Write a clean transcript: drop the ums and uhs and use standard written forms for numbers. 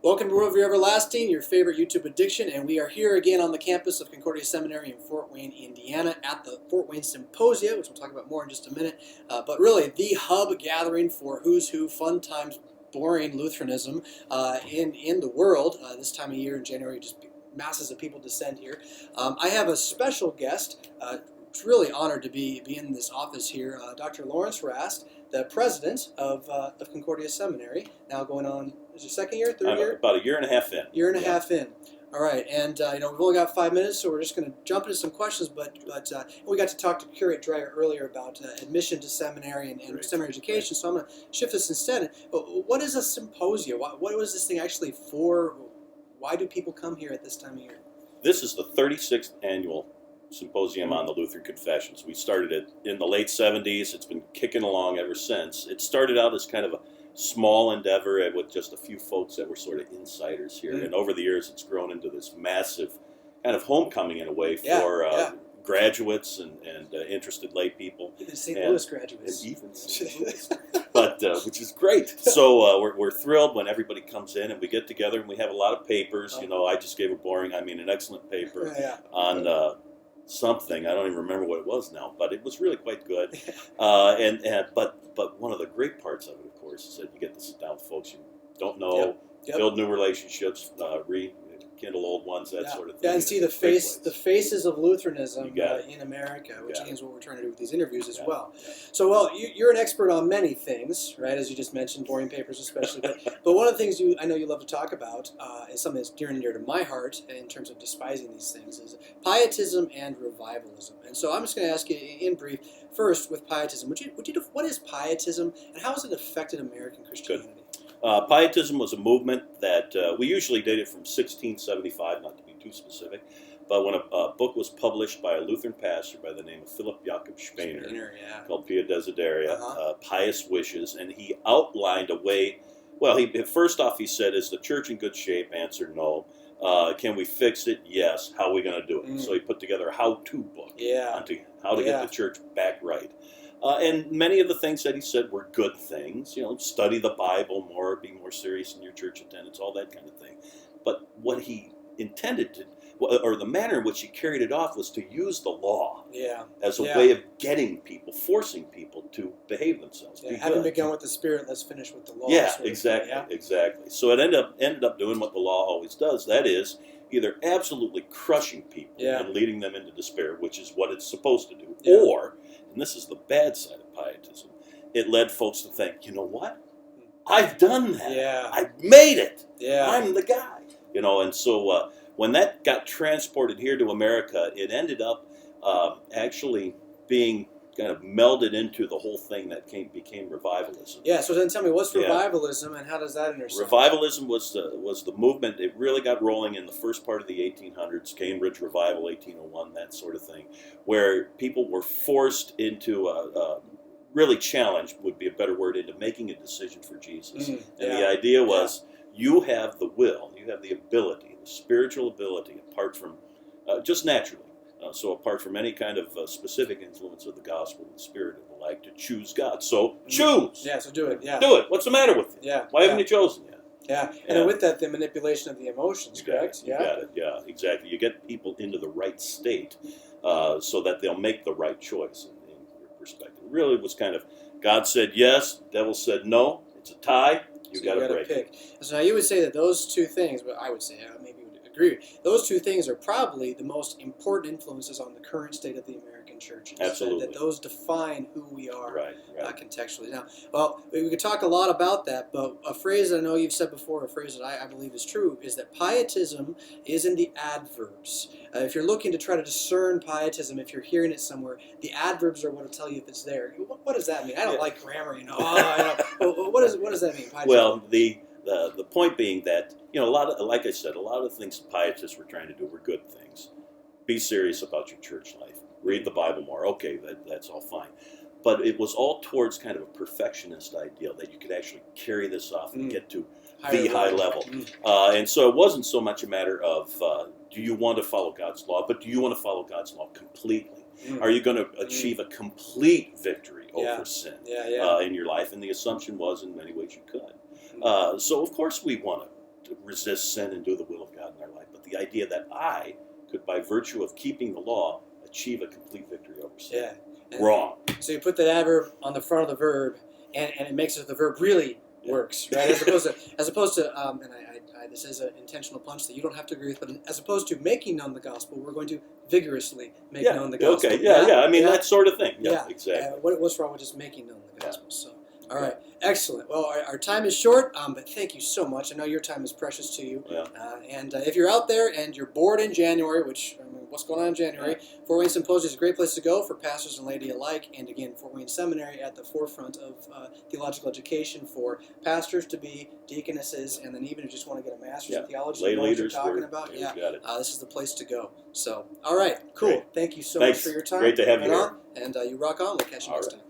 Welcome to Worldview Everlasting, your favorite YouTube addiction, and we are here again on the campus of Concordia Seminary in Fort Wayne, Indiana, at the Fort Wayne Symposia, which we'll talk about more in just a minute. But really, the hub gathering for who's who, fun times, boring Lutheranism in the world. This time of year in January, just masses of people descend here. I have a special guest. It's really honored to be in this office here, Dr. Lawrence Rast, the president of Concordia Seminary, now going on, is your second year, third year? About a year and a half in. Year and a half in. All right, and we've only got 5 minutes, so we're just going to jump into some questions. But we got to talk to Curate Dreyer earlier about admission to seminary and seminary education. So I'm going to shift this instead. What is a symposia? What was this thing actually for? Why do people come here at this time of year? This is the 36th annual symposium on the Lutheran Confessions. We started it in the late 70s. It's been kicking along ever since. It started out as kind of a small endeavor with just a few folks that were sort of insiders here. And over the years, it's grown into this massive kind of homecoming in a way for graduates and interested lay people. Even St. Louis graduates. And even St. Louis. But, which is great. So we're thrilled when everybody comes in and we get together and we have a lot of papers. I just gave an excellent paper on something. I don't even remember what it was now, but it was really quite good. But one of the great parts of it, of course, is that you get to sit down with folks you don't know, build new relationships, rekindle old ones, that sort of thing. Yeah, and see the faces of Lutheranism in America, which again is what we're trying to do with these interviews as well. Yeah. So, you're an expert on many things, right? As you just mentioned, boring papers especially. But one of the things I know you love to talk about is something that's near and dear to my heart in terms of despising these things is Pietism and Revivalism. And so I'm just going to ask you in brief, first with Pietism, what is Pietism and how has it affected American Christianity? Good. Pietism was a movement that we usually date it from 1675, not to be too specific, but when a book was published by a Lutheran pastor by the name of Philip Jakob Spener called Pia Desideria, Pious Wishes, and he outlined a way. Well, first off he said, is the church in good shape? Answer, no. Can we fix it? Yes. How are we going to do it? So he put together a how-to book on how to get the church back right. And many of the things that he said were good things. Study the Bible more, be more serious in your church attendance, all that kind of thing. But what he intended to, or the manner in which he carried it off, was to use the law as a way of getting people, forcing people to behave themselves. Having begun with the Spirit, let's finish with the law. Yeah, exactly. So it ended up doing what the law always does. That is, either absolutely crushing people and leading them into despair, which is what it's supposed to do, or, and this is the bad side of Pietism, it led folks to think, you know what? I've done that. I've made it. I'm the guy. And so when that got transported here to America, it ended up actually being kind of melded into the whole thing that became revivalism. Yeah, so then tell me, what's revivalism and how does that intersect? Revivalism was the movement. It really got rolling in the first part of the 1800s, Cambridge Revival, 1801, that sort of thing, where people were forced into really challenged, would be a better word, into making a decision for Jesus. And the idea was, you have the will, you have the ability, the spiritual ability, apart from, just naturally, so apart from any kind of specific influence of the gospel, the Spirit, and the like, to choose God. So choose. Yeah, so do it. Yeah. Do it. What's the matter with you? Yeah. Why haven't you chosen yet? Yeah. And then with that, the manipulation of the emotions, correct? You got it. Yeah, exactly. You get people into the right state so that they'll make the right choice in your perspective. It really was kind of, God said yes, devil said no. It's a tie. You got to break it. So now you would say that those two things, but I would say, maybe you would agree, those two things are probably the most important influences on the current state of the American churches. Absolutely. That those define who we are contextually. Now, well, we could talk a lot about that, but a phrase that I know you've said before, a phrase that I believe is true, is that Pietism is in the adverbs. If you're looking to try to discern Pietism, if you're hearing it somewhere, the adverbs are what will tell you if it's there. What does that mean? I don't like grammar, what does that mean? Pietism? Well, the point being that, like I said, a lot of the things Pietists were trying to do were good things. Be serious about your church life. Read the Bible more. Okay, that's all fine. But it was all towards kind of a perfectionist ideal that you could actually carry this off and get to the high level. And so it wasn't so much a matter of do you want to follow God's law, but do you want to follow God's law completely? Are you going to achieve a complete victory over sin in your life? And the assumption was, in many ways, you could. So, of course, we want to resist sin and do the will of God in our life, but the idea that I could, by virtue of keeping the law, achieve a complete victory over sin. Yeah. Wrong. So you put the adverb on the front of the verb, and it makes it the verb really works, right? As opposed to, and this is an intentional punch that you don't have to agree with, but as opposed to making known the gospel, we're going to vigorously make known the gospel. Okay, I mean, that sort of thing. Yeah, exactly. What's wrong with just making known the gospel? So, all right, excellent. Well, our time is short, but thank you so much. I know your time is precious to you. Yeah. And if you're out there and you're bored in January, which, what's going on in January, Fort Wayne Symposium is a great place to go for pastors and laity alike. And again, Fort Wayne Seminary at the forefront of theological education for pastors to be deaconesses, and then even if you just want to get a master's in theology, lay you know what you're leaders, talking about. Got it. This is the place to go. So, all right, cool. Great. Thank you so Thanks. much for your time. Great to have you here. And you rock on. We'll catch you next time.